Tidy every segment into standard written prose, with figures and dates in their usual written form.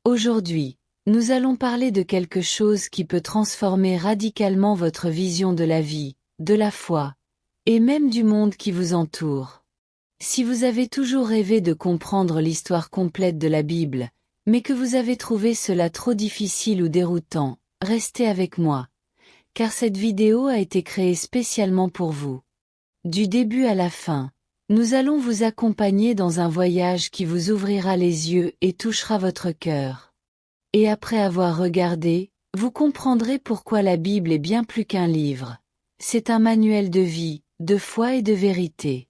Aujourd'hui, nous allons parler de quelque chose qui peut transformer radicalement votre vision de la vie, de la foi, et même du monde qui vous entoure. Si vous avez toujours rêvé de comprendre l'histoire complète de la Bible, mais que vous avez trouvé cela trop difficile ou déroutant, restez avec moi, car cette vidéo a été créée spécialement pour vous. Du début à la fin, nous allons vous accompagner dans un voyage qui vous ouvrira les yeux et touchera votre cœur. Et après avoir regardé, vous comprendrez pourquoi la Bible est bien plus qu'un livre. C'est un manuel de vie, de foi et de vérité.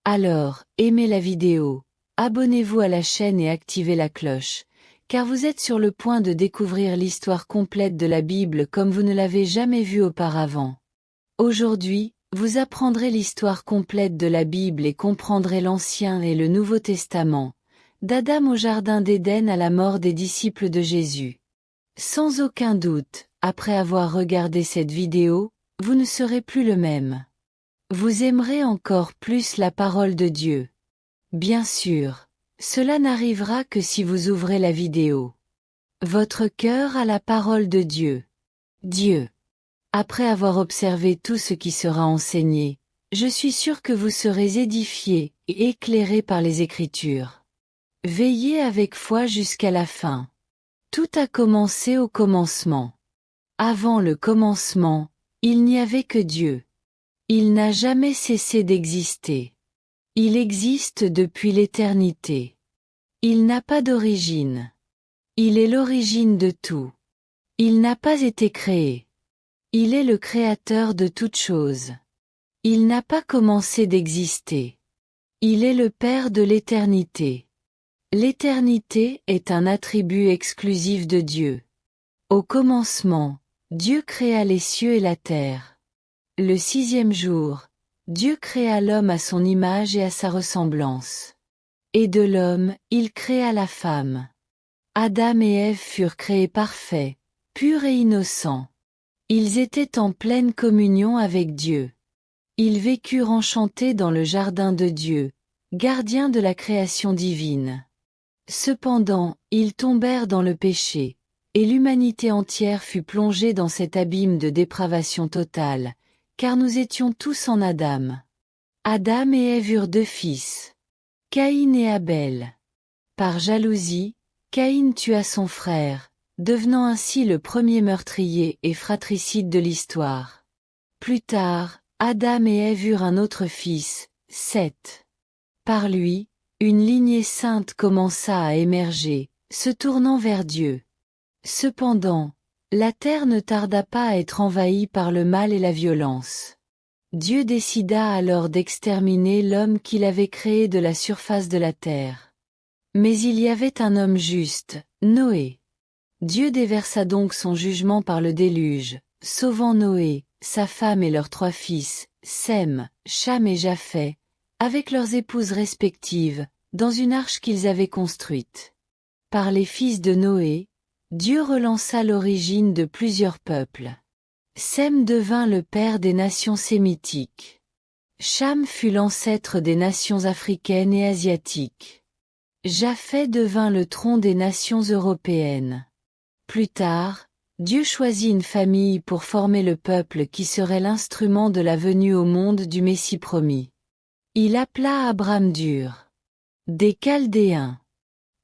Alors, aimez la vidéo, abonnez-vous à la chaîne et activez la cloche, car vous êtes sur le point de découvrir l'histoire complète de la Bible comme vous ne l'avez jamais vue auparavant. Aujourd'hui, vous apprendrez l'histoire complète de la Bible et comprendrez l'Ancien et le Nouveau Testament, d'Adam au Jardin d'Éden à la mort des disciples de Jésus. Sans aucun doute, après avoir regardé cette vidéo, vous ne serez plus le même. Vous aimerez encore plus la parole de Dieu. Bien sûr, cela n'arrivera que si vous ouvrez la vidéo. Votre cœur à la parole de Dieu. Dieu. Après avoir observé tout ce qui sera enseigné, je suis sûr que vous serez édifiés et éclairés par les Écritures. Veillez avec foi jusqu'à la fin. Tout a commencé au commencement. Avant le commencement, il n'y avait que Dieu. Il n'a jamais cessé d'exister. Il existe depuis l'éternité. Il n'a pas d'origine. Il est l'origine de tout. Il n'a pas été créé. Il est le créateur de toutes choses. Il n'a pas commencé d'exister. Il est le Père de l'éternité. L'éternité est un attribut exclusif de Dieu. Au commencement, Dieu créa les cieux et la terre. Le sixième jour, Dieu créa l'homme à son image et à sa ressemblance. Et de l'homme, il créa la femme. Adam et Ève furent créés parfaits, purs et innocents. Ils étaient en pleine communion avec Dieu. Ils vécurent enchantés dans le jardin de Dieu, gardien de la création divine. Cependant, ils tombèrent dans le péché, et l'humanité entière fut plongée dans cet abîme de dépravation totale, car nous étions tous en Adam. Adam et Ève eurent deux fils, Caïn et Abel. Par jalousie, Caïn tua son frère, devenant ainsi le premier meurtrier et fratricide de l'histoire. Plus tard, Adam et Ève eurent un autre fils, Seth. Par lui, une lignée sainte commença à émerger, se tournant vers Dieu. Cependant, la terre ne tarda pas à être envahie par le mal et la violence. Dieu décida alors d'exterminer l'homme qu'il avait créé de la surface de la terre. Mais il y avait un homme juste, Noé. Dieu déversa donc son jugement par le déluge, sauvant Noé, sa femme et leurs trois fils, Sem, Cham et Japheth, avec leurs épouses respectives, dans une arche qu'ils avaient construite. Par les fils de Noé, Dieu relança l'origine de plusieurs peuples. Sem devint le père des nations sémitiques. Cham fut l'ancêtre des nations africaines et asiatiques. Japheth devint le tronc des nations européennes. Plus tard, Dieu choisit une famille pour former le peuple qui serait l'instrument de la venue au monde du Messie promis. Il appela Abram d'Ur, des Chaldéens.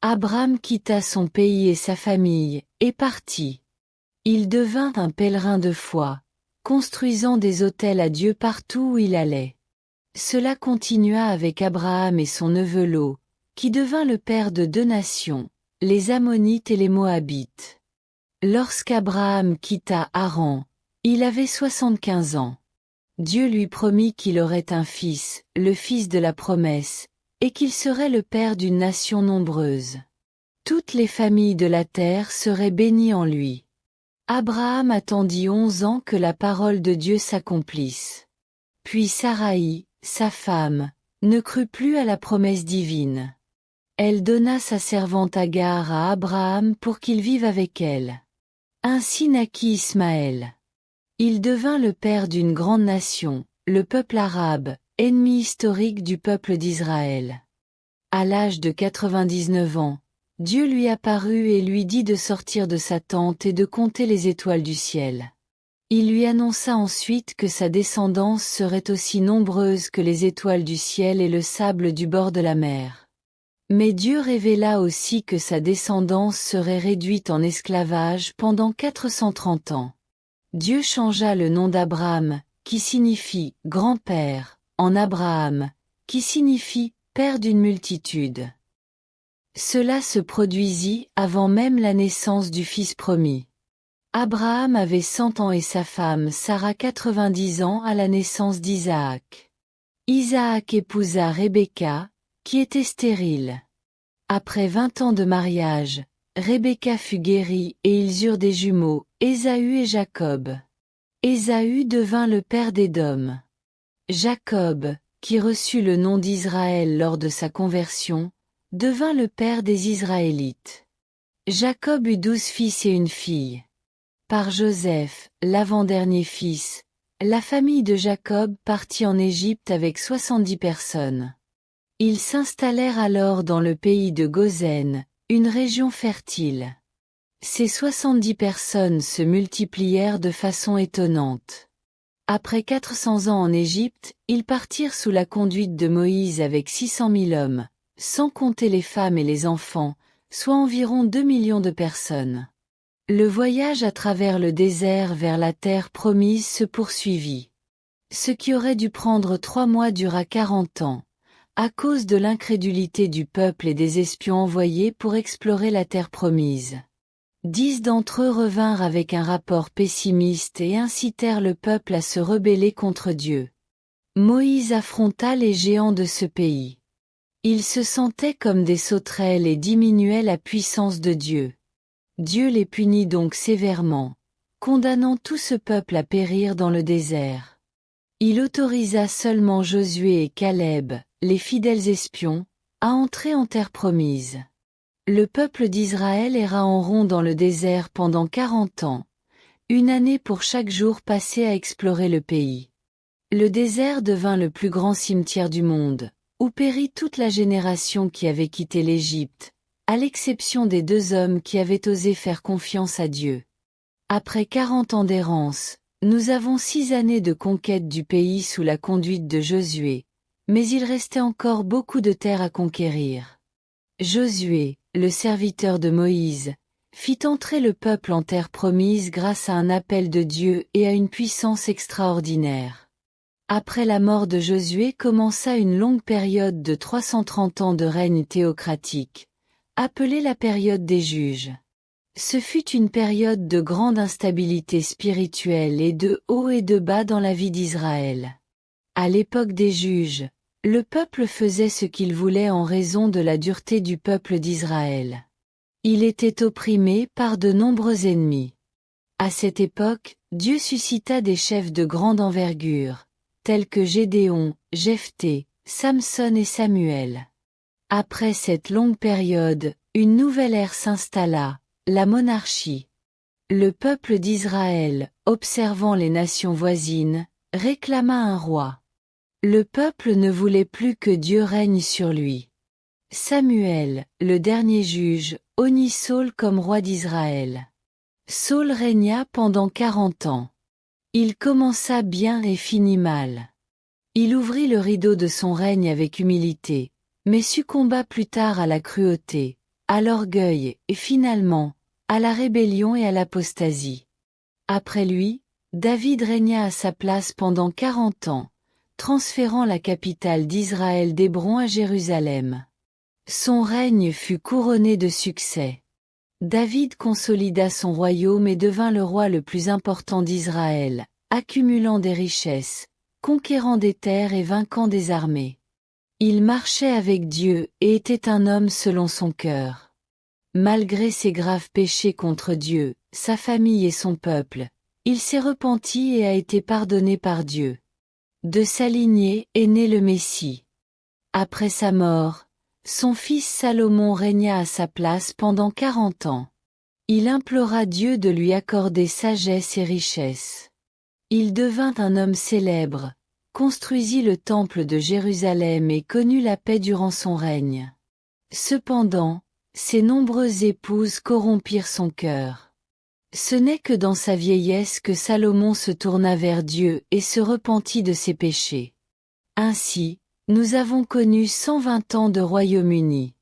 Abram quitta son pays et sa famille, et partit. Il devint un pèlerin de foi, construisant des autels à Dieu partout où il allait. Cela continua avec Abraham et son neveu Lot, qui devint le père de deux nations, les Ammonites et les Moabites. Lorsqu'Abraham quitta Haran, il avait 75 ans. Dieu lui promit qu'il aurait un fils, le fils de la promesse, et qu'il serait le père d'une nation nombreuse. Toutes les familles de la terre seraient bénies en lui. Abraham attendit 11 ans que la parole de Dieu s'accomplisse. Puis Saraï, sa femme, ne crut plus à la promesse divine. Elle donna sa servante Agar à Abraham pour qu'il vive avec elle. Ainsi naquit Ismaël. Il devint le père d'une grande nation, le peuple arabe, ennemi historique du peuple d'Israël. À l'âge de 99 ans, Dieu lui apparut et lui dit de sortir de sa tente et de compter les étoiles du ciel. Il lui annonça ensuite que sa descendance serait aussi nombreuse que les étoiles du ciel et le sable du bord de la mer. Mais Dieu révéla aussi que sa descendance serait réduite en esclavage pendant 430 ans. Dieu changea le nom d'Abraham, qui signifie « grand-père », en Abraham, qui signifie « père d'une multitude ». Cela se produisit avant même la naissance du fils promis. Abraham avait 100 ans et sa femme Sarah 90 ans à la naissance d'Isaac. Isaac épousa Rebecca, qui était stérile. Après 20 ans de mariage, Rebecca fut guérie et ils eurent des jumeaux, Ésaü et Jacob. Ésaü devint le père d'Édom. Jacob, qui reçut le nom d'Israël lors de sa conversion, devint le père des Israélites. Jacob eut 12 fils et une fille. Par Joseph, l'avant-dernier fils, la famille de Jacob partit en Égypte avec 70 personnes. Ils s'installèrent alors dans le pays de Goshen, une région fertile. Ces 70 personnes se multiplièrent de façon étonnante. Après 400 ans en Égypte, ils partirent sous la conduite de Moïse avec 600 000 hommes, sans compter les femmes et les enfants, soit environ 2 millions de personnes. Le voyage à travers le désert vers la terre promise se poursuivit. Ce qui aurait dû prendre 3 mois dura 40 ans, à cause de l'incrédulité du peuple et des espions envoyés pour explorer la terre promise. 10 d'entre eux revinrent avec un rapport pessimiste et incitèrent le peuple à se rebeller contre Dieu. Moïse affronta les géants de ce pays. Ils se sentaient comme des sauterelles et diminuaient la puissance de Dieu. Dieu les punit donc sévèrement, condamnant tout ce peuple à périr dans le désert. Il autorisa seulement Josué et Caleb, les fidèles espions, à entrer en terre promise. Le peuple d'Israël erra en rond dans le désert pendant 40 ans, une année pour chaque jour passé à explorer le pays. Le désert devint le plus grand cimetière du monde, où périt toute la génération qui avait quitté l'Égypte, à l'exception des 2 hommes qui avaient osé faire confiance à Dieu. Après 40 ans d'errance, nous avons 6 années de conquête du pays sous la conduite de Josué, mais il restait encore beaucoup de terre à conquérir. Josué, le serviteur de Moïse, fit entrer le peuple en terre promise grâce à un appel de Dieu et à une puissance extraordinaire. Après la mort de Josué commença une longue période de 330 ans de règne théocratique, appelée la période des juges. Ce fut une période de grande instabilité spirituelle et de hauts et de bas dans la vie d'Israël. À l'époque des juges, le peuple faisait ce qu'il voulait en raison de la dureté du peuple d'Israël. Il était opprimé par de nombreux ennemis. À cette époque, Dieu suscita des chefs de grande envergure, tels que Gédéon, Jephthé, Samson et Samuel. Après cette longue période, une nouvelle ère s'installa, la monarchie. Le peuple d'Israël, observant les nations voisines, réclama un roi. Le peuple ne voulait plus que Dieu règne sur lui. Samuel, le dernier juge, honnit Saul comme roi d'Israël. Saul régna pendant 40 ans. Il commença bien et finit mal. Il ouvrit le rideau de son règne avec humilité, mais succomba plus tard à la cruauté, à l'orgueil et finalement, à la rébellion et à l'apostasie. Après lui, David régna à sa place pendant 40 ans, transférant la capitale d'Israël d'Hébron à Jérusalem. Son règne fut couronné de succès. David consolida son royaume et devint le roi le plus important d'Israël, accumulant des richesses, conquérant des terres et vainquant des armées. Il marchait avec Dieu et était un homme selon son cœur. Malgré ses graves péchés contre Dieu, sa famille et son peuple, il s'est repenti et a été pardonné par Dieu. De sa lignée est né le Messie. Après sa mort, son fils Salomon régna à sa place pendant 40 ans. Il implora Dieu de lui accorder sagesse et richesse. Il devint un homme célèbre, construisit le temple de Jérusalem et connut la paix durant son règne. Cependant, Ses nombreuses épouses corrompirent son cœur. Ce n'est que dans sa vieillesse que Salomon se tourna vers Dieu et se repentit de ses péchés. Ainsi, nous avons connu 120 ans de Royaume-Uni.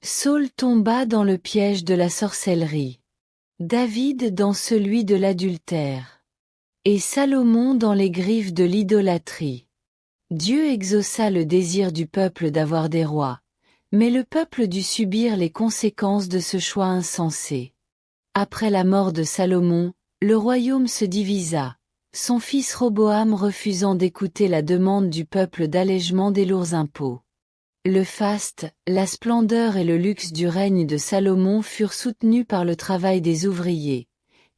Saül tomba dans le piège de la sorcellerie. David dans celui de l'adultère. Et Salomon dans les griffes de l'idolâtrie. Dieu exauça le désir du peuple d'avoir des rois, mais le peuple dut subir les conséquences de ce choix insensé. Après la mort de Salomon, le royaume se divisa, son fils Roboam refusant d'écouter la demande du peuple d'allègement des lourds impôts. Le faste, la splendeur et le luxe du règne de Salomon furent soutenus par le travail des ouvriers,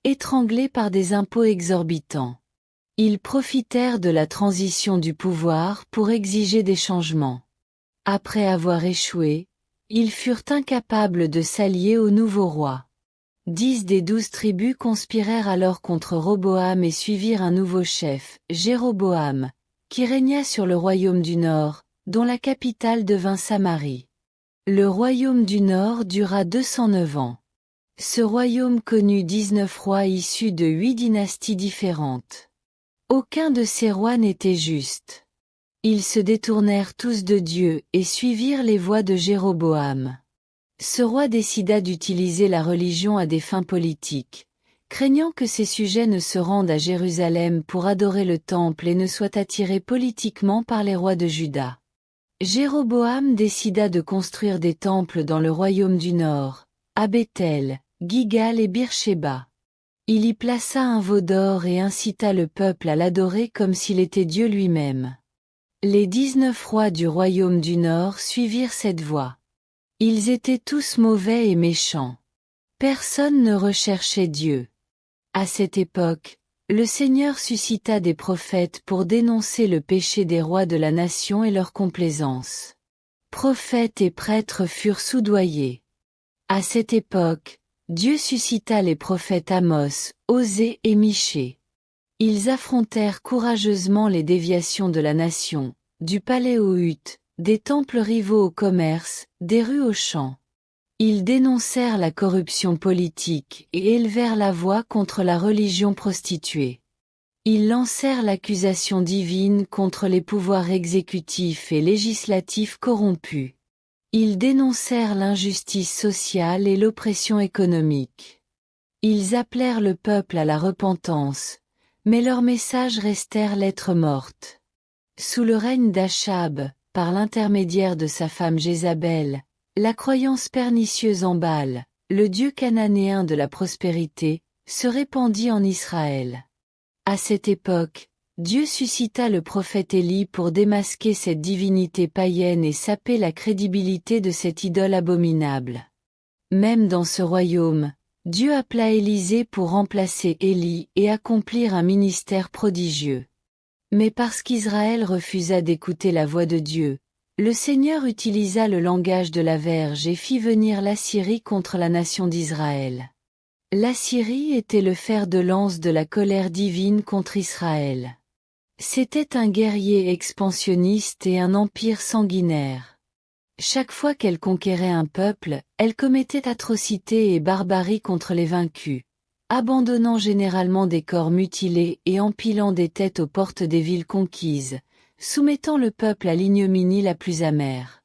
étranglés par des impôts exorbitants. Ils profitèrent de la transition du pouvoir pour exiger des changements. Après avoir échoué, ils furent incapables de s'allier au nouveau roi. 10 des 12 tribus conspirèrent alors contre Roboam et suivirent un nouveau chef, Jéroboam, qui régna sur le royaume du Nord, dont la capitale devint Samarie. Le royaume du Nord dura 209 ans. Ce royaume connut 19 rois issus de 8 dynasties différentes. Aucun de ces rois n'était juste. Ils se détournèrent tous de Dieu et suivirent les voies de Jéroboam. Ce roi décida d'utiliser la religion à des fins politiques, craignant que ses sujets ne se rendent à Jérusalem pour adorer le temple et ne soient attirés politiquement par les rois de Juda. Jéroboam décida de construire des temples dans le royaume du Nord, à Béthel, Gigal et Beersheba. Il y plaça un veau d'or et incita le peuple à l'adorer comme s'il était Dieu lui-même. Les 19 rois du royaume du Nord suivirent cette voie. Ils étaient tous mauvais et méchants. Personne ne recherchait Dieu. À cette époque, le Seigneur suscita des prophètes pour dénoncer le péché des rois de la nation et leur complaisance. Prophètes et prêtres furent soudoyés. À cette époque, Dieu suscita les prophètes Amos, Osée et Michée. Ils affrontèrent courageusement les déviations de la nation, du palais aux huttes, des temples rivaux au commerce, des rues aux champs. Ils dénoncèrent la corruption politique et élevèrent la voix contre la religion prostituée. Ils lancèrent l'accusation divine contre les pouvoirs exécutifs et législatifs corrompus. Ils dénoncèrent l'injustice sociale et l'oppression économique. Ils appelèrent le peuple à la repentance, mais leurs messages restèrent lettre morte. Sous le règne d'Achab, par l'intermédiaire de sa femme Jézabel, la croyance pernicieuse en Baal, le dieu cananéen de la prospérité, se répandit en Israël. À cette époque, Dieu suscita le prophète Élie pour démasquer cette divinité païenne et saper la crédibilité de cette idole abominable. Même dans ce royaume, Dieu appela Élisée pour remplacer Élie et accomplir un ministère prodigieux. Mais parce qu'Israël refusa d'écouter la voix de Dieu, le Seigneur utilisa le langage de la verge et fit venir l'Assyrie contre la nation d'Israël. L'Assyrie était le fer de lance de la colère divine contre Israël. C'était un guerrier expansionniste et un empire sanguinaire. Chaque fois qu'elle conquérait un peuple, elle commettait atrocités et barbarie contre les vaincus, abandonnant généralement des corps mutilés et empilant des têtes aux portes des villes conquises, soumettant le peuple à l'ignominie la plus amère.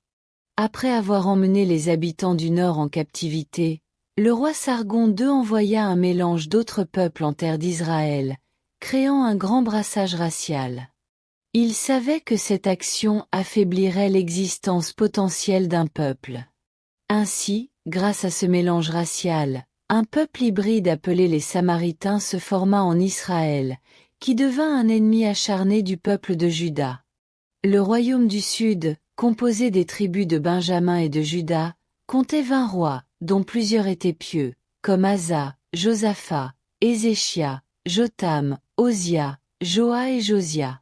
Après avoir emmené les habitants du Nord en captivité, le roi Sargon II envoya un mélange d'autres peuples en terre d'Israël, créant un grand brassage racial. Il savait que cette action affaiblirait l'existence potentielle d'un peuple. Ainsi, grâce à ce mélange racial, un peuple hybride appelé les Samaritains se forma en Israël, qui devint un ennemi acharné du peuple de Juda. Le royaume du Sud, composé des tribus de Benjamin et de Juda, comptait 20 rois, dont plusieurs étaient pieux, comme Asa, Josaphat, Ézéchia, Jotham, Osia, Joa et Josia.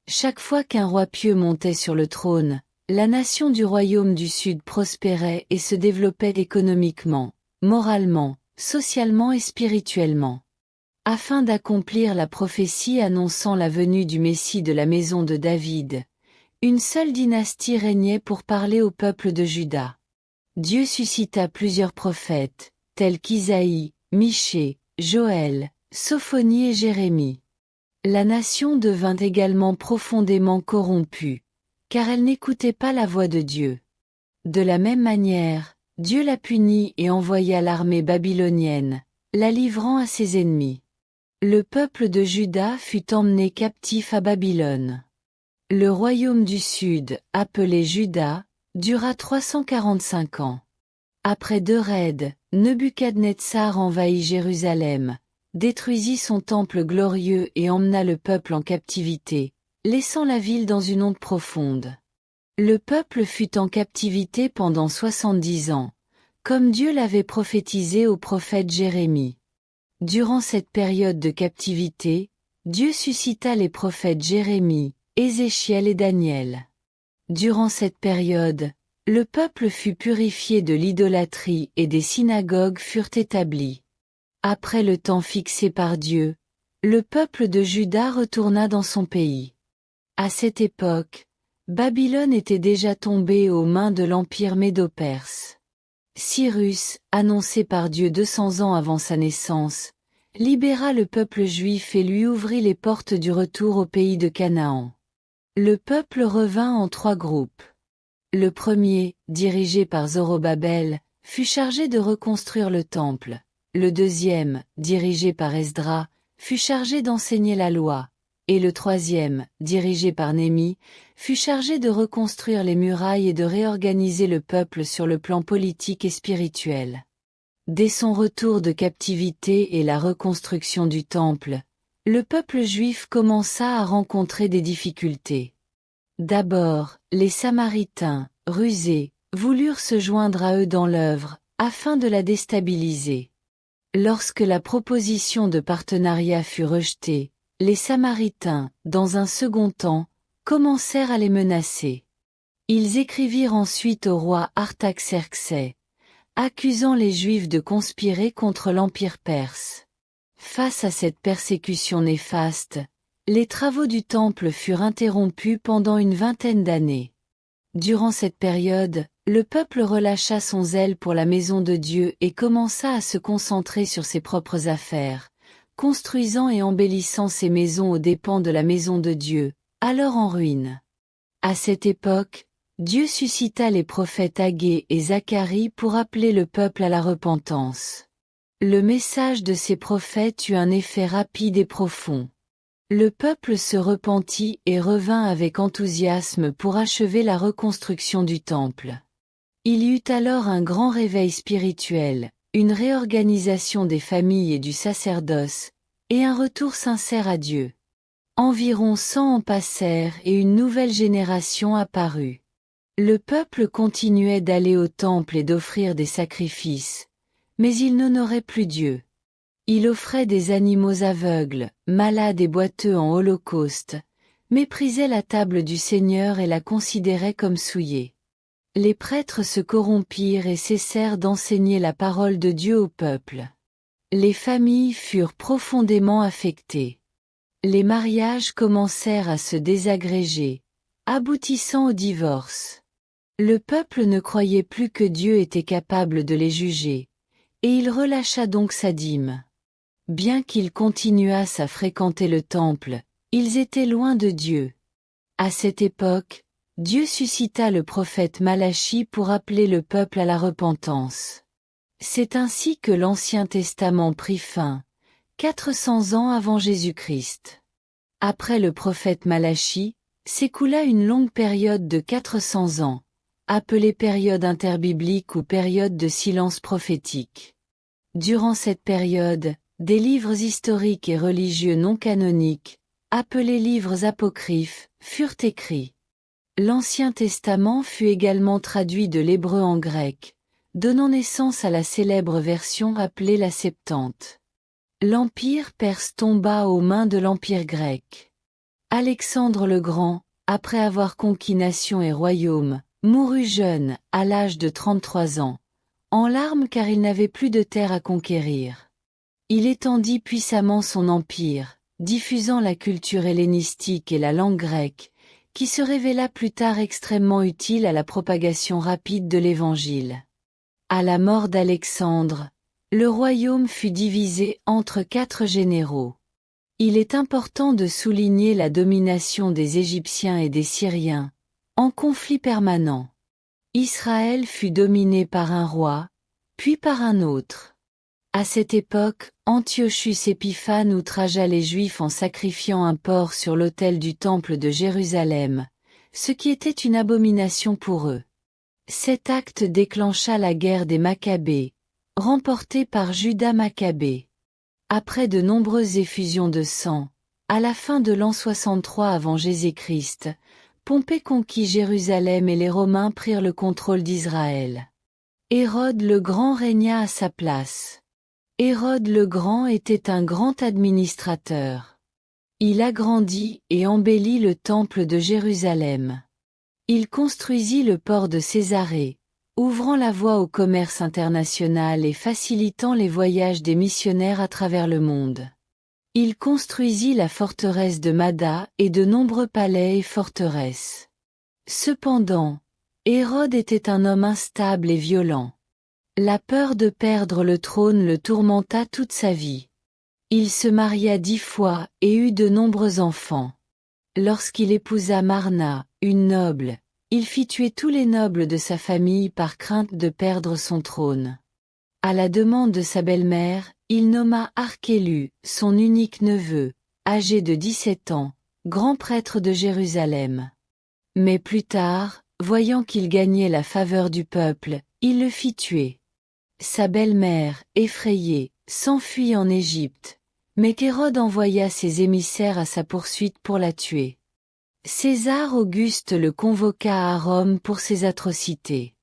Chaque fois qu'un roi pieux montait sur le trône, la nation du royaume du Sud prospérait et se développait économiquement, moralement, socialement et spirituellement. Afin d'accomplir la prophétie annonçant la venue du Messie de la maison de David, une seule dynastie régnait pour parler au peuple de Juda. Dieu suscita plusieurs prophètes, tels qu'Isaïe, Michée, Joël, Sophonie et Jérémie. La nation devint également profondément corrompue, car elle n'écoutait pas la voix de Dieu. De la même manière, Dieu la punit et envoya l'armée babylonienne, la livrant à ses ennemis. Le peuple de Juda fut emmené captif à Babylone. Le royaume du Sud, appelé Juda, dura 345 ans. Après 2 raids, Nebuchadnezzar envahit Jérusalem, détruisit son temple glorieux et emmena le peuple en captivité, laissant la ville dans une honte profonde. Le peuple fut en captivité pendant 70 ans, comme Dieu l'avait prophétisé au prophète Jérémie. Durant cette période de captivité, Dieu suscita les prophètes Jérémie, Ézéchiel et Daniel. Durant cette période, le peuple fut purifié de l'idolâtrie et des synagogues furent établies. Après le temps fixé par Dieu, le peuple de Juda retourna dans son pays. À cette époque, Babylone était déjà tombée aux mains de l'empire médo-perse. Cyrus, annoncé par Dieu 200 ans avant sa naissance, libéra le peuple juif et lui ouvrit les portes du retour au pays de Canaan. Le peuple revint en 3 groupes. Le premier, dirigé par Zorobabel, fut chargé de reconstruire le temple. Le deuxième, dirigé par Esdras, fut chargé d'enseigner la loi. Et le troisième, dirigé par Néhémie, fut chargé de reconstruire les murailles et de réorganiser le peuple sur le plan politique et spirituel. Dès son retour de captivité et la reconstruction du temple, le peuple juif commença à rencontrer des difficultés. D'abord, les Samaritains, rusés, voulurent se joindre à eux dans l'œuvre, afin de la déstabiliser. Lorsque la proposition de partenariat fut rejetée, les Samaritains, dans un second temps, commencèrent à les menacer. Ils écrivirent ensuite au roi Artaxerxès, accusant les Juifs de conspirer contre l'Empire perse. Face à cette persécution néfaste, les travaux du temple furent interrompus pendant une 20aine d'années. Durant cette période, le peuple relâcha son zèle pour la maison de Dieu et commença à se concentrer sur ses propres affaires, construisant et embellissant ses maisons aux dépens de la maison de Dieu, alors en ruine. À cette époque, Dieu suscita les prophètes Haggée et Zacharie pour appeler le peuple à la repentance. Le message de ces prophètes eut un effet rapide et profond. Le peuple se repentit et revint avec enthousiasme pour achever la reconstruction du temple. Il y eut alors un grand réveil spirituel, une réorganisation des familles et du sacerdoce, et un retour sincère à Dieu. Environ 100 en passèrent et une nouvelle génération apparut. Le peuple continuait d'aller au temple et d'offrir des sacrifices, mais il n'honorait plus Dieu. Il offrait des animaux aveugles, malades et boiteux en holocauste, méprisait la table du Seigneur et la considérait comme souillée. Les prêtres se corrompirent et cessèrent d'enseigner la parole de Dieu au peuple. Les familles furent profondément affectées. Les mariages commencèrent à se désagréger, aboutissant au divorce. Le peuple ne croyait plus que Dieu était capable de les juger, et il relâcha donc sa dîme. Bien qu'ils continuassent à fréquenter le temple, ils étaient loin de Dieu. À cette époque, Dieu suscita le prophète Malachie pour appeler le peuple à la repentance. C'est ainsi que l'Ancien Testament prit fin, 400 ans avant Jésus-Christ. Après le prophète Malachie, s'écoula une longue période de 400 ans, appelée période interbiblique ou période de silence prophétique. Durant cette période, des livres historiques et religieux non canoniques, appelés livres apocryphes, furent écrits. L'Ancien Testament fut également traduit de l'hébreu en grec, donnant naissance à la célèbre version appelée la Septante. L'Empire perse tomba aux mains de l'Empire grec. Alexandre le Grand, après avoir conquis nations et royaumes, mourut jeune, à l'âge de 33 ans, en larmes car il n'avait plus de terre à conquérir. Il étendit puissamment son empire, diffusant la culture hellénistique et la langue grecque, qui se révéla plus tard extrêmement utile à la propagation rapide de l'Évangile. À la mort d'Alexandre, le royaume fut divisé entre 4 généraux. Il est important de souligner la domination des Égyptiens et des Syriens, en conflit permanent. Israël fut dominé par un roi, puis par un autre. À cette époque, Antiochus Épiphane outragea les Juifs en sacrifiant un porc sur l'autel du temple de Jérusalem, ce qui était une abomination pour eux. Cet acte déclencha la guerre des Maccabées, remportée par Judas Maccabée. Après de nombreuses effusions de sang, à la fin de l'an 63 avant Jésus-Christ, Pompée conquit Jérusalem et les Romains prirent le contrôle d'Israël. Hérode le Grand régna à sa place. Hérode le Grand était un grand administrateur. Il agrandit et embellit le temple de Jérusalem. Il construisit le port de Césarée, ouvrant la voie au commerce international et facilitant les voyages des missionnaires à travers le monde. Il construisit la forteresse de Mada et de nombreux palais et forteresses. Cependant, Hérode était un homme instable et violent. La peur de perdre le trône le tourmenta toute sa vie. Il se maria 10 fois et eut de nombreux enfants. Lorsqu'il épousa Marna, une noble, il fit tuer tous les nobles de sa famille par crainte de perdre son trône. À la demande de sa belle-mère, il nomma Archélu, son unique neveu, âgé de 17 ans, grand prêtre de Jérusalem. Mais plus tard, voyant qu'il gagnait la faveur du peuple, il le fit tuer. Sa belle-mère, effrayée, s'enfuit en Égypte, mais qu'Hérode envoya ses émissaires à sa poursuite pour la tuer. César Auguste le convoqua à Rome pour ses atrocités.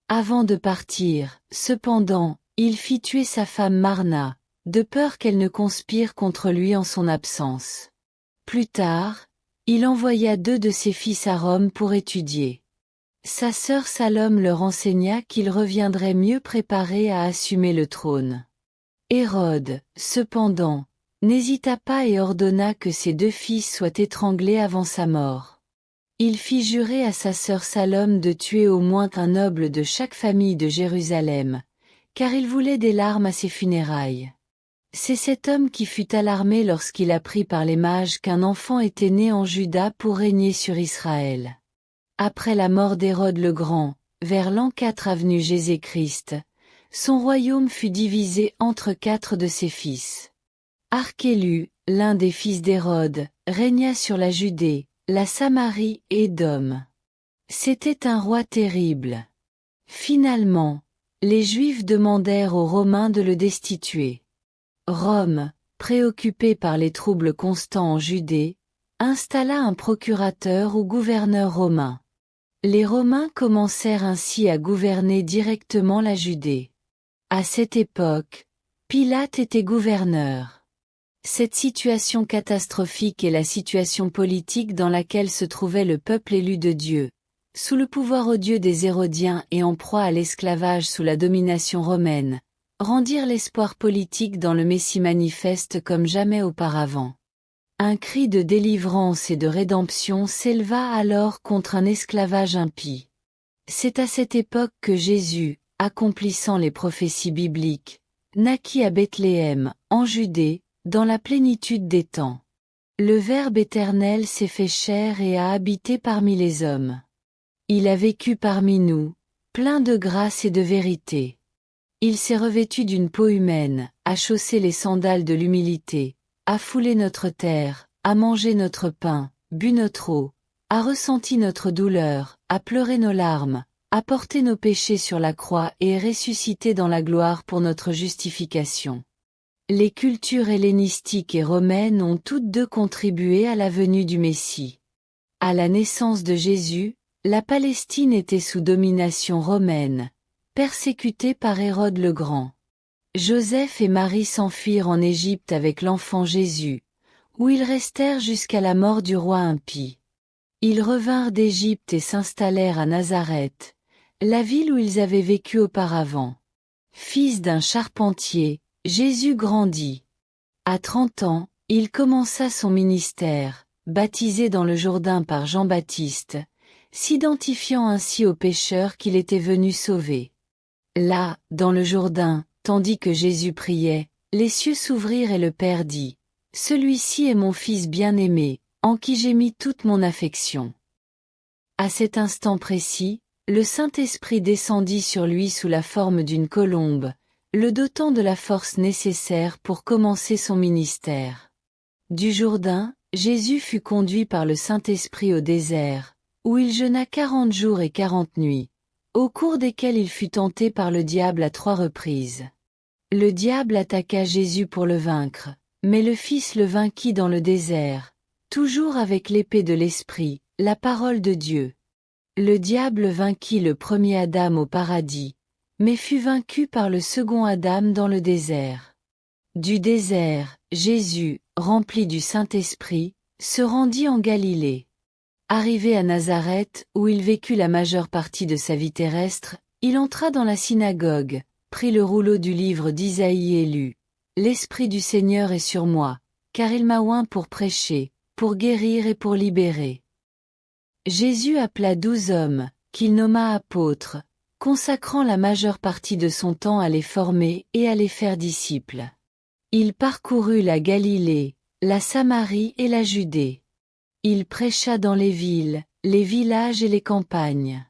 Avant de partir, cependant, il fit tuer sa femme Marna, de peur qu'elle ne conspire contre lui en son absence. Plus tard, il envoya 2 de ses fils à Rome pour étudier. Sa sœur Salome leur enseigna qu'il reviendrait mieux préparé à assumer le trône. Hérode, cependant, n'hésita pas et ordonna que ses 2 fils soient étranglés avant sa mort. Il fit jurer à sa sœur Salome de tuer au moins un noble de chaque famille de Jérusalem, car il voulait des larmes à ses funérailles. C'est cet homme qui fut alarmé lorsqu'il apprit par les mages qu'un enfant était né en Juda pour régner sur Israël. Après la mort d'Hérode le Grand, vers l'an 4 avenue Jésus-Christ, son royaume fut divisé entre 4 de ses fils. Archélu, l'un des fils d'Hérode, régna sur la Judée, la Samarie et Édom. C'était un roi terrible. Finalement, les Juifs demandèrent aux Romains de le destituer. Rome, préoccupée par les troubles constants en Judée, installa un procurateur ou gouverneur romain. Les Romains commencèrent ainsi à gouverner directement la Judée. À cette époque, Pilate était gouverneur. Cette situation catastrophique est la situation politique dans laquelle se trouvait le peuple élu de Dieu, sous le pouvoir odieux des Hérodiens et en proie à l'esclavage sous la domination romaine, rendirent l'espoir politique dans le Messie manifeste comme jamais auparavant. Un cri de délivrance et de rédemption s'éleva alors contre un esclavage impie. C'est à cette époque que Jésus, accomplissant les prophéties bibliques, naquit à Bethléem, en Judée, dans la plénitude des temps. Le Verbe éternel s'est fait chair et a habité parmi les hommes. Il a vécu parmi nous, plein de grâce et de vérité. Il s'est revêtu d'une peau humaine, a chaussé les sandales de l'humilité, a foulé notre terre, a mangé notre pain, bu notre eau, a ressenti notre douleur, a pleuré nos larmes, a porté nos péchés sur la croix et est ressuscité dans la gloire pour notre justification. Les cultures hellénistiques et romaines ont toutes deux contribué à la venue du Messie. À la naissance de Jésus, la Palestine était sous domination romaine, persécutée par Hérode le Grand. Joseph et Marie s'enfuirent en Égypte avec l'enfant Jésus, où ils restèrent jusqu'à la mort du roi impie. Ils revinrent d'Égypte et s'installèrent à Nazareth, la ville où ils avaient vécu auparavant. Fils d'un charpentier, Jésus grandit. À 30 ans, il commença son ministère, baptisé dans le Jourdain par Jean-Baptiste, s'identifiant ainsi aux pécheurs qu'il était venu sauver. Là, dans le Jourdain, tandis que Jésus priait, les cieux s'ouvrirent et le Père dit, « Celui-ci est mon Fils bien-aimé, en qui j'ai mis toute mon affection. » À cet instant précis, le Saint-Esprit descendit sur lui sous la forme d'une colombe, le dotant de la force nécessaire pour commencer son ministère. Du Jourdain, Jésus fut conduit par le Saint-Esprit au désert, où il jeûna 40 jours et 40 nuits, au cours desquels il fut tenté par le diable à 3 reprises. Le diable attaqua Jésus pour le vaincre, mais le Fils le vainquit dans le désert, toujours avec l'épée de l'Esprit, la parole de Dieu. Le diable vainquit le premier Adam au paradis, mais fut vaincu par le second Adam dans le désert. Du désert, Jésus, rempli du Saint-Esprit, se rendit en Galilée. Arrivé à Nazareth, où il vécut la majeure partie de sa vie terrestre, il entra dans la synagogue, prit le rouleau du livre d'Isaïe et lut. « L'Esprit du Seigneur est sur moi, car il m'a oint pour prêcher, pour guérir et pour libérer. » Jésus appela 12 hommes, qu'il nomma apôtres, consacrant la majeure partie de son temps à les former et à les faire disciples. Il parcourut la Galilée, la Samarie et la Judée. Il prêcha dans les villes, les villages et les campagnes.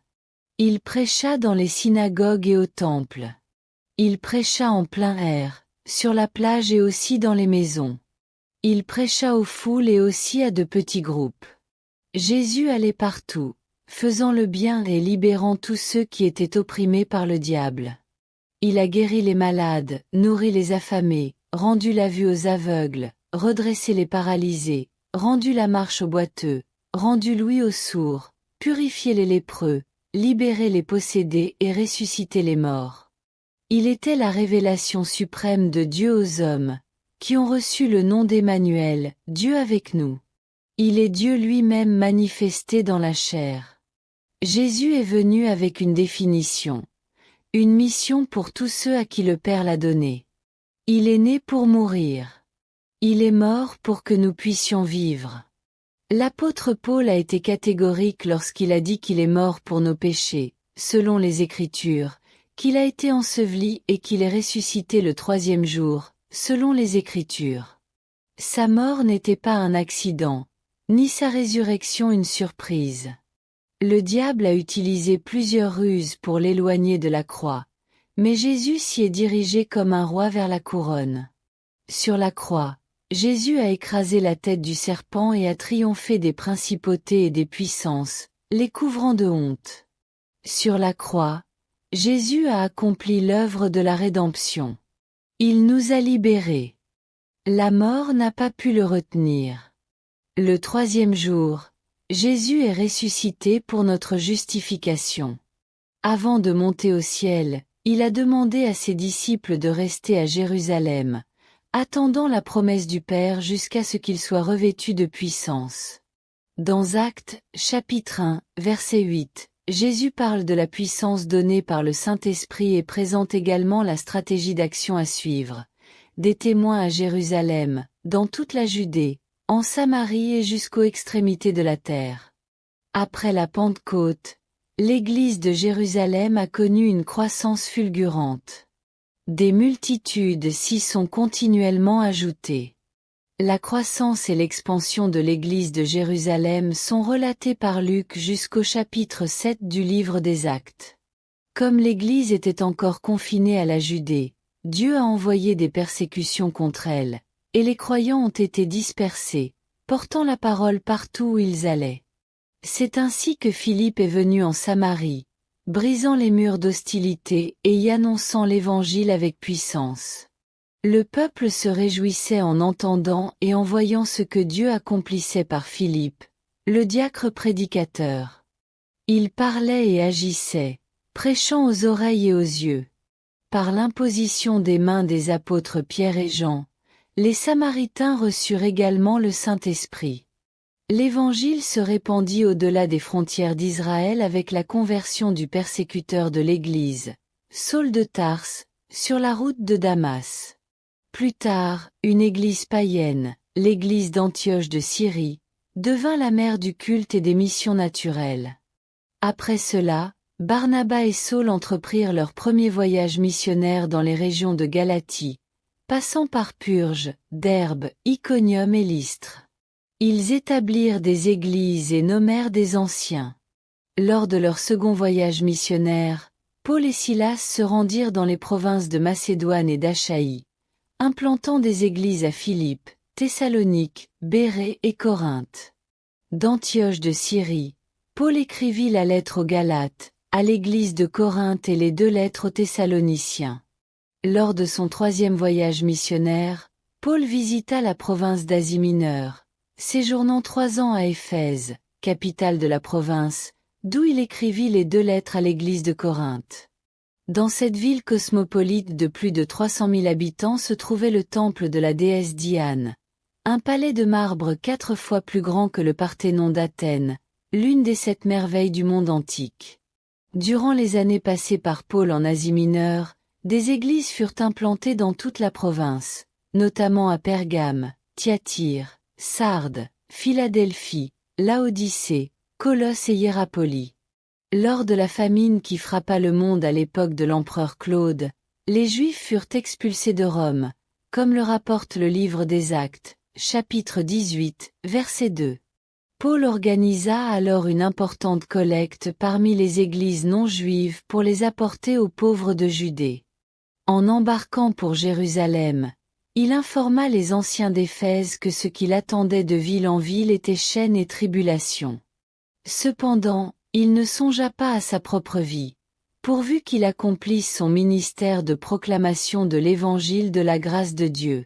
Il prêcha dans les synagogues et au temple. Il prêcha en plein air, sur la plage et aussi dans les maisons. Il prêcha aux foules et aussi à de petits groupes. Jésus allait partout, faisant le bien et libérant tous ceux qui étaient opprimés par le diable. Il a guéri les malades, nourri les affamés, rendu la vue aux aveugles, redressé les paralysés, rendu la marche aux boiteux, rendu l'ouïe aux sourds, purifié les lépreux, libéré les possédés et ressuscité les morts. Il était la révélation suprême de Dieu aux hommes, qui ont reçu le nom d'Emmanuel, Dieu avec nous. Il est Dieu lui-même manifesté dans la chair. Jésus est venu avec une définition. Une mission pour tous ceux à qui le Père l'a donné. Il est né pour mourir. Il est mort pour que nous puissions vivre. L'apôtre Paul a été catégorique lorsqu'il a dit qu'il est mort pour nos péchés, selon les Écritures, qu'il a été enseveli et qu'il est ressuscité le 3e jour, selon les Écritures. Sa mort n'était pas un accident, ni sa résurrection une surprise. Le diable a utilisé plusieurs ruses pour l'éloigner de la croix, mais Jésus s'y est dirigé comme un roi vers la couronne. Sur la croix, Jésus a écrasé la tête du serpent et a triomphé des principautés et des puissances, les couvrant de honte. Sur la croix, Jésus a accompli l'œuvre de la rédemption. Il nous a libérés. La mort n'a pas pu le retenir. Le 3e jour, Jésus est ressuscité pour notre justification. Avant de monter au ciel, il a demandé à ses disciples de rester à Jérusalem, attendant la promesse du Père jusqu'à ce qu'il soit revêtu de puissance. Dans Actes, chapitre 1, verset 8, Jésus parle de la puissance donnée par le Saint-Esprit et présente également la stratégie d'action à suivre. Des témoins à Jérusalem, dans toute la Judée, en Samarie et jusqu'aux extrémités de la terre. Après la Pentecôte, l'Église de Jérusalem a connu une croissance fulgurante. Des multitudes s'y sont continuellement ajoutées. La croissance et l'expansion de l'Église de Jérusalem sont relatées par Luc jusqu'au chapitre 7 du livre des Actes. Comme l'Église était encore confinée à la Judée, Dieu a envoyé des persécutions contre elle, et les croyants ont été dispersés, portant la parole partout où ils allaient. C'est ainsi que Philippe est venu en Samarie, brisant les murs d'hostilité et y annonçant l'Évangile avec puissance. Le peuple se réjouissait en entendant et en voyant ce que Dieu accomplissait par Philippe, le diacre prédicateur. Il parlait et agissait, prêchant aux oreilles et aux yeux. Par l'imposition des mains des apôtres Pierre et Jean, les Samaritains reçurent également le Saint-Esprit. L'Évangile se répandit au-delà des frontières d'Israël avec la conversion du persécuteur de l'Église, Saul de Tarse, sur la route de Damas. Plus tard, une église païenne, l'église d'Antioche de Syrie, devint la mère du culte et des missions naturelles. Après cela, Barnabas et Saul entreprirent leur premier voyage missionnaire dans les régions de Galatie, passant par Purge, Derbe, Iconium et Lystre. Ils établirent des églises et nommèrent des anciens. Lors de leur second voyage missionnaire, Paul et Silas se rendirent dans les provinces de Macédoine et d'Achaïe, implantant des églises à Philippe, Thessalonique, Bérée et Corinthe. D'Antioche de Syrie, Paul écrivit la lettre aux Galates, à l'église de Corinthe et les 2 lettres aux Thessaloniciens. Lors de son 3e voyage missionnaire, Paul visita la province d'Asie mineure, séjournant 3 ans à Éphèse, capitale de la province, d'où il écrivit les 2 lettres à l'église de Corinthe. Dans cette ville cosmopolite de plus de 300 000 habitants se trouvait le temple de la déesse Diane, un palais de marbre 4 fois plus grand que le Parthénon d'Athènes, l'une des 7 merveilles du monde antique. Durant les années passées par Paul en Asie mineure, des églises furent implantées dans toute la province, notamment à Pergame, Thyatire, Sardes, Philadelphie, Laodicée, Colosse et Hiérapolie. Lors de la famine qui frappa le monde à l'époque de l'empereur Claude, les Juifs furent expulsés de Rome, comme le rapporte le livre des Actes, chapitre 18, verset 2. Paul organisa alors une importante collecte parmi les églises non juives pour les apporter aux pauvres de Judée. En embarquant pour Jérusalem, il informa les anciens d'Éphèse que ce qui l'attendait de ville en ville était chaîne et tribulation. Cependant, il ne songea pas à sa propre vie, pourvu qu'il accomplisse son ministère de proclamation de l'évangile de la grâce de Dieu.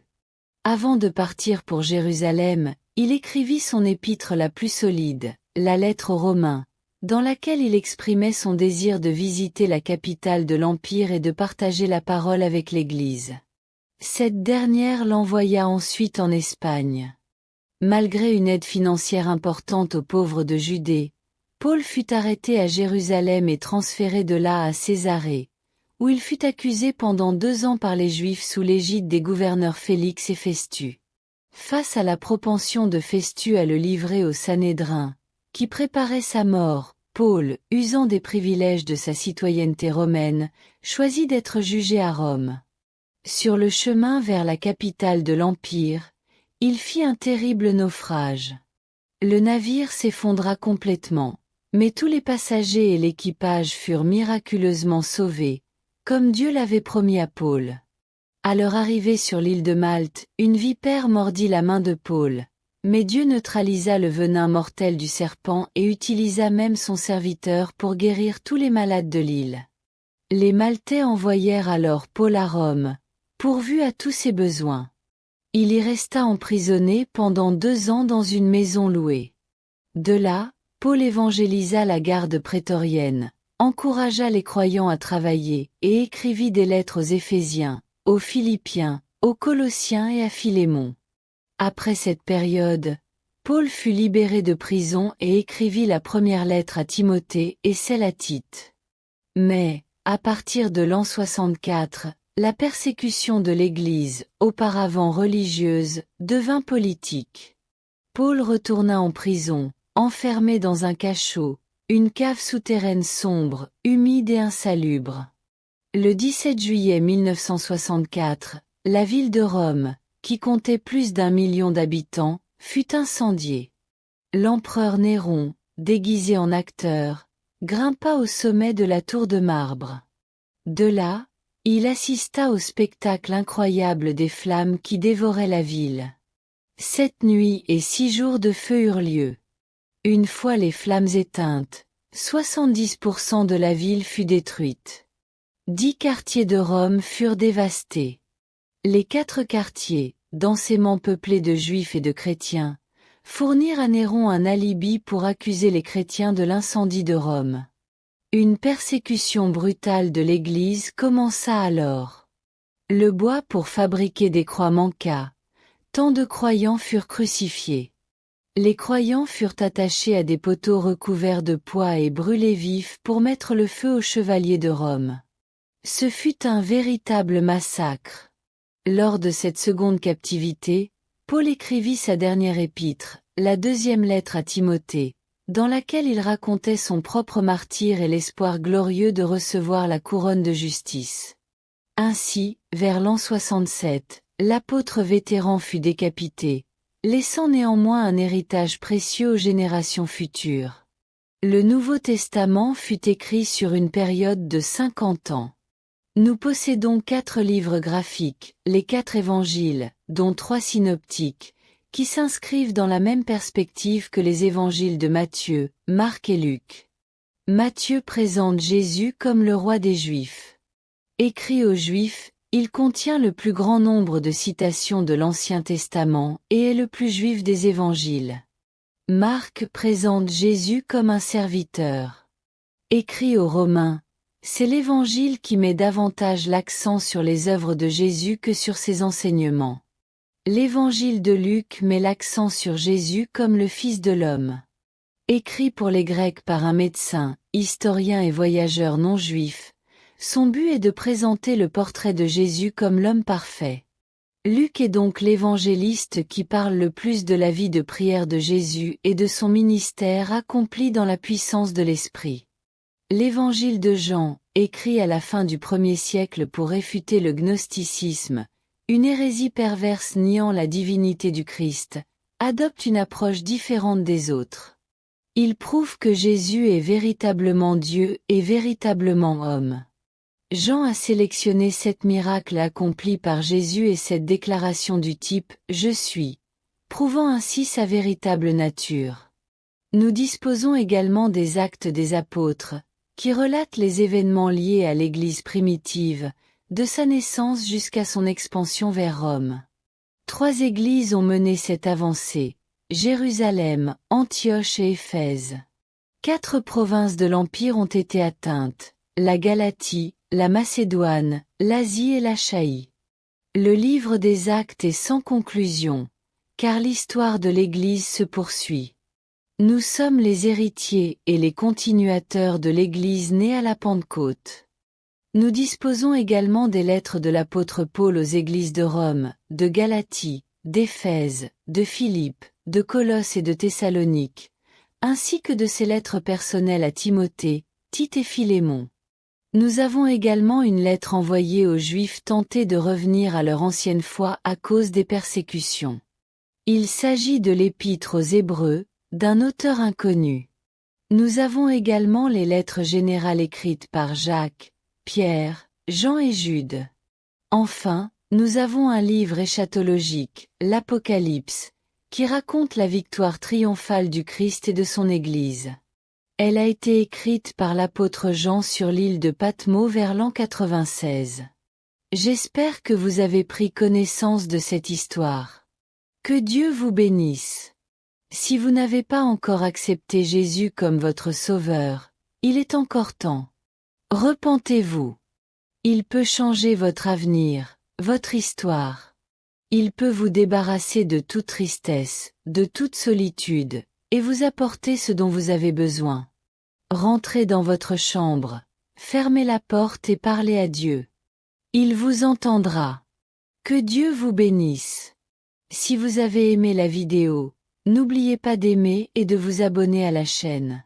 Avant de partir pour Jérusalem, il écrivit son épître la plus solide, la lettre aux Romains, dans laquelle il exprimait son désir de visiter la capitale de l'Empire et de partager la parole avec l'Église. Cette dernière l'envoya ensuite en Espagne. Malgré une aide financière importante aux pauvres de Judée, Paul fut arrêté à Jérusalem et transféré de là à Césarée, où il fut accusé pendant 2 ans par les Juifs sous l'égide des gouverneurs Félix et Festus. Face à la propension de Festus à le livrer au Sanhédrin, qui préparait sa mort, Paul, usant des privilèges de sa citoyenneté romaine, choisit d'être jugé à Rome. Sur le chemin vers la capitale de l'Empire, il fit un terrible naufrage. Le navire s'effondra complètement, mais tous les passagers et l'équipage furent miraculeusement sauvés, comme Dieu l'avait promis à Paul. À leur arrivée sur l'île de Malte, une vipère mordit la main de Paul, mais Dieu neutralisa le venin mortel du serpent et utilisa même son serviteur pour guérir tous les malades de l'île. Les Maltais envoyèrent alors Paul à Rome, pourvu à tous ses besoins. Il y resta emprisonné pendant 2 ans dans une maison louée. De là, Paul évangélisa la garde prétorienne, encouragea les croyants à travailler et écrivit des lettres aux Éphésiens, aux Philippiens, aux Colossiens et à Philémon. Après cette période, Paul fut libéré de prison et écrivit la première lettre à Timothée et celle à Tite. Mais, à partir de l'an 64, la persécution de l'Église, auparavant religieuse, devint politique. Paul retourna en prison, enfermé dans un cachot, une cave souterraine sombre, humide et insalubre. Le 17 juillet 1964, la ville de Rome, qui comptait plus d'1 million d'habitants, fut incendiée. L'empereur Néron, déguisé en acteur, grimpa au sommet de la tour de marbre. De là, il assista au spectacle incroyable des flammes qui dévoraient la ville. 7 nuits et 6 jours de feu eurent lieu. Une fois les flammes éteintes, 70% de la ville fut détruite. 10 quartiers de Rome furent dévastés. Les 4 quartiers, densément peuplés de juifs et de chrétiens, fournirent à Néron un alibi pour accuser les chrétiens de l'incendie de Rome. Une persécution brutale de l'Église commença alors. Le bois pour fabriquer des croix manqua. Tant de croyants furent crucifiés. Les croyants furent attachés à des poteaux recouverts de pois et brûlés vifs pour mettre le feu aux chevaliers de Rome. Ce fut un véritable massacre. Lors de cette seconde captivité, Paul écrivit sa dernière épître, la 2e lettre à Timothée, dans laquelle il racontait son propre martyre et l'espoir glorieux de recevoir la couronne de justice. Ainsi, vers l'an 67, l'apôtre vétéran fut décapité, laissant néanmoins un héritage précieux aux générations futures. Le Nouveau Testament fut écrit sur une période de 50 ans. Nous possédons 4 livres graphiques, les 4 évangiles, dont 3 synoptiques, qui s'inscrivent dans la même perspective que les évangiles de Matthieu, Marc et Luc. Matthieu présente Jésus comme le roi des Juifs. Écrit aux Juifs, il contient le plus grand nombre de citations de l'Ancien Testament et est le plus juif des évangiles. Marc présente Jésus comme un serviteur. Écrit aux Romains, c'est l'évangile qui met davantage l'accent sur les œuvres de Jésus que sur ses enseignements. L'évangile de Luc met l'accent sur Jésus comme le Fils de l'homme. Écrit pour les Grecs par un médecin, historien et voyageur non juif, son but est de présenter le portrait de Jésus comme l'homme parfait. Luc est donc l'évangéliste qui parle le plus de la vie de prière de Jésus et de son ministère accompli dans la puissance de l'Esprit. L'évangile de Jean, écrit à la fin du 1er siècle pour réfuter le gnosticisme, une hérésie perverse niant la divinité du Christ, adopte une approche différente des autres. Il prouve que Jésus est véritablement Dieu et véritablement homme. Jean a sélectionné 7 miracles accomplis par Jésus et cette déclaration du type « Je suis », prouvant ainsi sa véritable nature. Nous disposons également des Actes des Apôtres, qui relatent les événements liés à l'Église primitive, de sa naissance jusqu'à son expansion vers Rome. 3 églises ont mené cette avancée, Jérusalem, Antioche et Éphèse. 4 provinces de l'Empire ont été atteintes, la Galatie, la Macédoine, l'Asie et l'Achaïe. Le livre des Actes est sans conclusion, car l'histoire de l'Église se poursuit. Nous sommes les héritiers et les continuateurs de l'Église née à la Pentecôte. Nous disposons également des lettres de l'apôtre Paul aux églises de Rome, de Galatie, d'Éphèse, de Philippe, de Colosse et de Thessalonique, ainsi que de ses lettres personnelles à Timothée, Tite et Philémon. Nous avons également une lettre envoyée aux Juifs tentés de revenir à leur ancienne foi à cause des persécutions. Il s'agit de l'Épître aux Hébreux, d'un auteur inconnu. Nous avons également les lettres générales écrites par Jacques, Pierre, Jean et Jude. Enfin, nous avons un livre eschatologique, l'Apocalypse, qui raconte la victoire triomphale du Christ et de son Église. Elle a été écrite par l'apôtre Jean sur l'île de Patmos vers l'an 96. J'espère que vous avez pris connaissance de cette histoire. Que Dieu vous bénisse. Si vous n'avez pas encore accepté Jésus comme votre Sauveur, il est encore temps. Repentez-vous. Il peut changer votre avenir, votre histoire. Il peut vous débarrasser de toute tristesse, de toute solitude, et vous apporter ce dont vous avez besoin. Rentrez dans votre chambre, fermez la porte et parlez à Dieu. Il vous entendra. Que Dieu vous bénisse. Si vous avez aimé la vidéo, n'oubliez pas d'aimer et de vous abonner à la chaîne.